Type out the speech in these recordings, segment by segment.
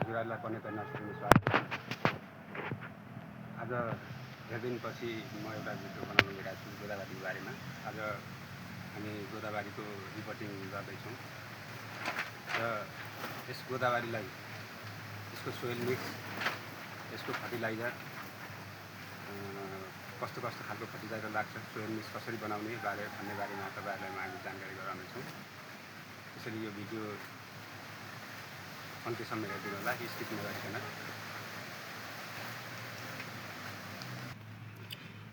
हजुरहरूलाई पनेता नर्सरीमा स्वागत छ। आज धेरै दिनपछि म एउटा भिडियो बनाउन गइरहेको छु गोदावरीको बारेमा। आज हामी गोदावरीको रिपोर्टिङ गर्दैछौँ र यस गोदावरीलाई यसको सोइल मिक्स, यसको फर्टिलाइजर, कस्तो कस्तो खालको फर्टिलाइजर लाग्छ, सोइल मिक्स कसरी बनाउने भन्ने बारेमा तपाईँहरूलाई हामी जानकारी गराउनेछौँ। त्यसैले यो भिडियो अन्त्यसम्म हेरिदिनु होला, स्किप नगरिकन।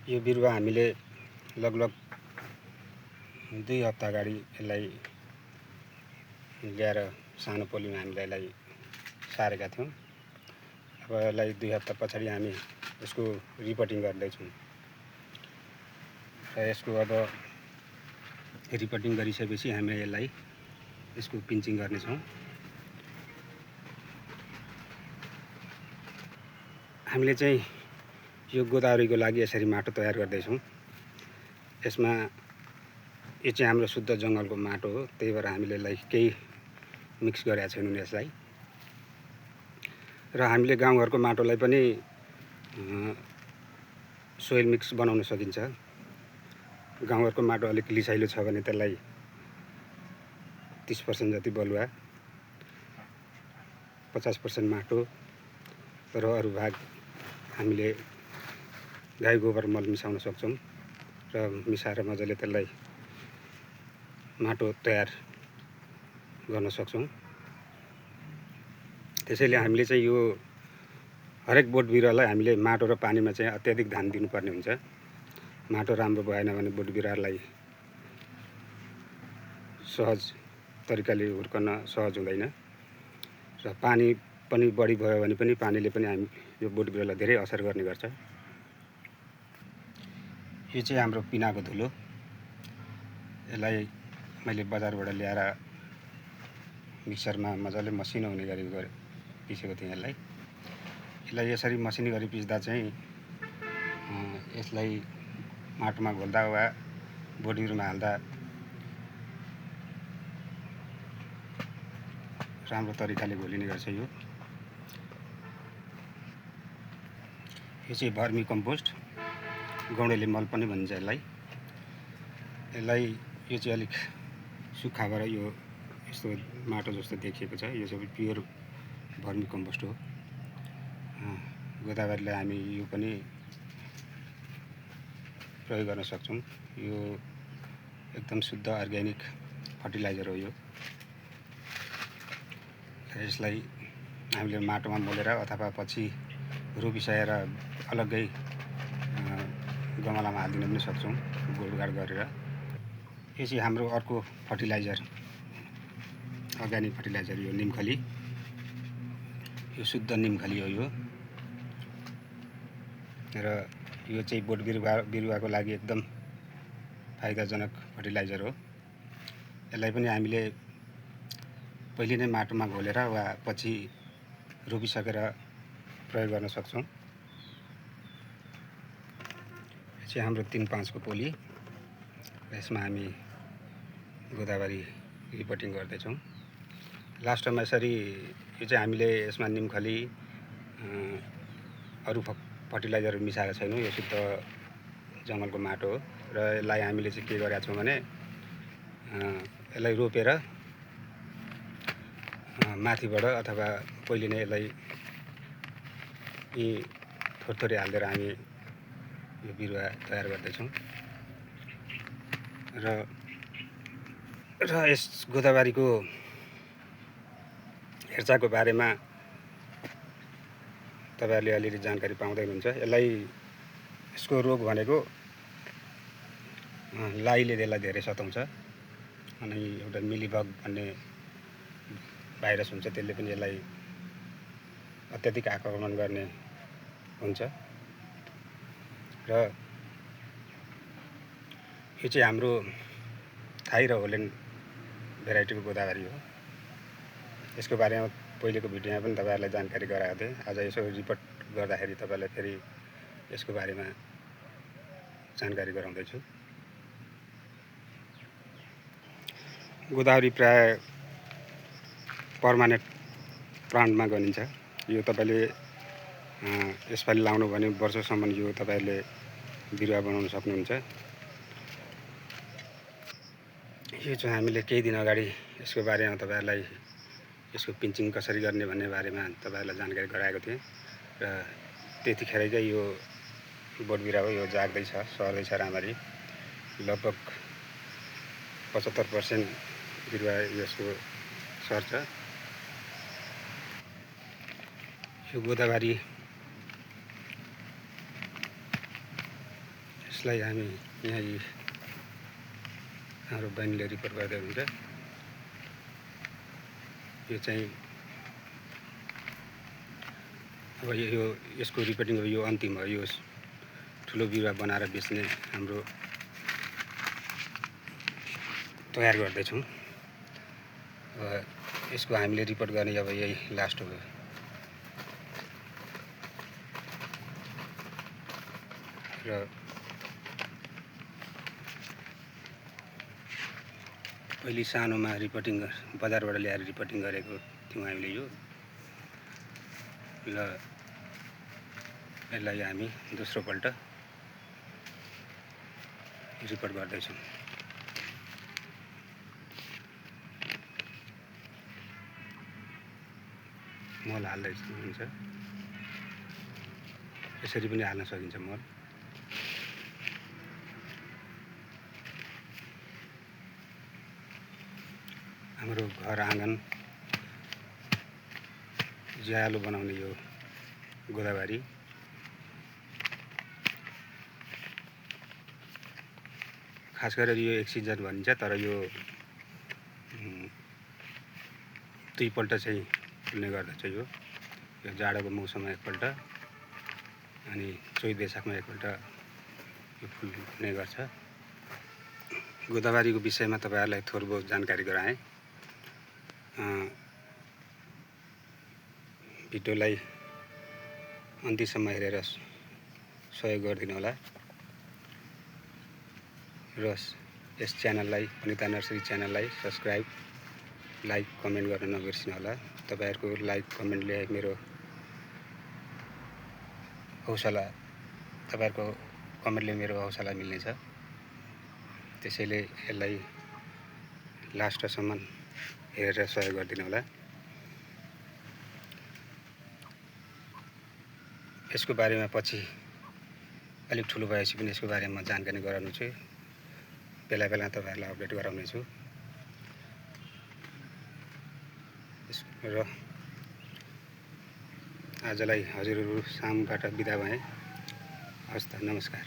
यो बिरुवा हामीले लगभग 2 हप्ता अगाडि यसलाई ल्याएर सानो पोलीमा हामीले यसलाई सारेका थियौँ। अब यसलाई 2 हप्ता पछाडि हामी यसको रिपोर्टिङ गर्दैछौँ र यसको अब रिपोर्टिङ गरिसकेपछि हामी यसलाई यसको पिन्चिङ गर्नेछौँ। हामीले चाहिँ यो गोदावरीको लागि यसरी माटो तयार गर्दैछौँ। यसमा यो चाहिँ हाम्रो शुद्ध जङ्गलको माटो हो, त्यही भएर हामीले यसलाई केही मिक्स गरेका छैनौँ यसलाई। र हामीले गाउँघरको माटोलाई पनि सोइल मिक्स बनाउन सकिन्छ। गाउँघरको माटो अलिक लिसाइलो छ भने त्यसलाई 30% जति बलुवा, 50% माटो र अरू भाग हामीले गाई गोबर मल मिसाउन सक्छौँ र मिसाएर मजाले त्यसलाई माटो तयार गर्न सक्छौँ। त्यसैले हामीले चाहिँ यो हरेक बोट बिरुवालाई हामीले माटो र पानीमा चाहिँ अत्याधिक ध्यान दिनुपर्ने हुन्छ। माटो राम्रो भएन भने बोट बिरुवालाई सहज तरिकाले हुर्कन सहज हुँदैन र पानी पनि बढी भयो भने पनि पानीले पनि यो बोट बिरुवालाई धेरै असर गर्ने गर्छ। यो चाहिँ हाम्रो पिनाको धुलो, यसलाई मैले बजारबाट ल्याएर मिक्सरमा मजाले मसिनो हुने गरी पिसेको थिएँ। यसलाई यसरी मसिनो गरी पिस्दा चाहिँ यसलाई माटोमा घोल्दा वा बोट बिरुवामा हाल्दा राम्रो तरिकाले घोलिने गर्छ। यो चाहिँ भर्मी कम्पोस्ट, गौँडेले मल पनि भनिन्छ यसलाई। यो चाहिँ अलिक सुक्खा भएर यो यस्तो माटो जस्तो देखिएको छ। यो सबै प्योर भर्मी कम्पोस्ट हो। गोदावरीलाई हामी यो पनि प्रयोग गर्न सक्छौँ। यो एकदम शुद्ध अर्ग्यानिक फर्टिलाइजर हो। यो यसलाई हामीले माटोमा मोलेर अथवा पछि रोपिसकेर अलग्गै गमलामा हालिदिन पनि सक्छौँ गोडगाड गरेर। यो चाहिँ हाम्रो अर्को फर्टिलाइजर, अर्ग्यानिक फर्टिलाइजर, यो निमखली, यो शुद्ध निमखली हो यो। र यो चाहिँ बोट बिरुवाको लागि एकदम फाइदाजनक फर्टिलाइजर हो। यसलाई पनि हामीले पहिले नै माटोमा घोलेर वा पछि रोपिसकेर प्रयोग गर्न सक्छौँ। यो चाहिँ हाम्रो 3-5 को पोली, यसमा हामी गोदावरी रिपोर्टिङ गर्दैछौँ। लास्टमा यसरी यो चाहिँ हामीले यसमा निमखली अरू फर्टिलाइजरहरू मिसाएका छैनौँ। यो शुद्ध जङ्गलको माटो हो र यसलाई हामीले चाहिँ के गरेका छौँ भने यसलाई रोपेर माथिबाट अथवा पहिले नै यसलाई यी थोरै हालिदिएर हामी यो बिरुवा तयार गर्दैछौँ। र यस गोदावरीको हेरचाहको बारेमा तपाईँहरूले अलिअलि जानकारी पाउँदै हुनुहुन्छ। यसको रोग भनेको लाईले यसलाई धेरै सताउँछ अनि एउटा मिलीबग भन्ने भाइरस हुन्छ, त्यसले पनि यसलाई अत्याधिक आक्रमण गर्ने हुन्छ। र यो चाहिँ हाम्रो थाई र होल्यान्ड भेराइटीको गोदावरी हो। यसको बारेमा पहिलेको भिडियोमा पनि तपाईँहरूलाई जानकारी गराएको थिएँ। आज यसो रिपोर्ट गर्दाखेरि तपाईँलाई फेरि यसको बारेमा जानकारी गराउँदैछु। गोदावरी प्राय पर्मानेन्ट प्लान्टमा गनिन्छ। यो तपाईँले यसपालि लाउनु भने वर्षसम्म यो तपाईँले बिरुवा बनाउन सक्नुहुन्छ। यो चाहिँ हामीले केही दिन अगाडि यसको बारेमा तपाईँहरूलाई यसको पिन्चिङ कसरी गर्ने भन्ने बारेमा तपाईँहरूलाई जानकारी गराएको थिएँ र त्यतिखेरकै यो बोट बिरुवा यो जाग्दैछ, सर्दैछ राम्ररी। लगभग 75% बिरुवा यसको सर्छ। यो गोदावरी यसलाई हामी यहाँ हाम्रो बहिनीले रिपोर्ट गर्दै हुनुहुन्छ। यो चाहिँ अब यो यसको रिपोर्टिङ अब यो अन्तिम हो। यो ठुलो बिरुवा बनाएर बेच्ने हाम्रो तयार गर्दैछौँ। यसको हामीले रिपोर्ट गर्ने अब यही लास्ट हो। र पहिले सानोमा रिपोर्टिङ बजारबाट ल्याएर रिपोर्टिङ गरेको थियौँ हामीले यो। र यसलाई हामी दोस्रोपल्ट रिपोर्ट गर्दैछौँ। मल हाल्दै हुन्छ, यसरी पनि हाल्न सकिन्छ मल। हाम्रो घर आँगन ज्यालो बनाउने यो गोदावरी खास गरेर यो एक सिजन भनिन्छ, तर यो दुईपल्ट चाहिँ फुल्ने गर्दछ। यो जाडोको मौसममा एकपल्ट अनि चैत वैशाखमा एकपल्ट यो फुल्ने गर्छ। गोदावरीको विषयमा तपाईँहरूलाई थोर बहुत जानकारी गराएँ। भिडियोलाई अन्तिमसम्म हेरेर सहयोग गरिदिनु होला र यस च्यानललाई अनिता नर्सरी च्यानललाई सब्सक्राइब, लाइक, कमेन्ट गर्न नबिर्सिनु होला। तपाईँहरूको लाइक कमेन्टले मेरो हौसला, तपाईँहरूको कमेन्टले मेरो हौसला मिल्नेछ। त्यसैले यसलाई लास्टसम्म हेरेर सहयोग गरिदिनु होला। यसको बारेमा पछि अलिक ठुलो भएपछि पनि यसको बारेमा जानकारी गराउनु छु। बेला बेला तपाईँहरूलाई अपडेट गराउनेछु। र आजलाई हजुरहरू सामबाट बिदा भएँ। हस् त, नमस्कार।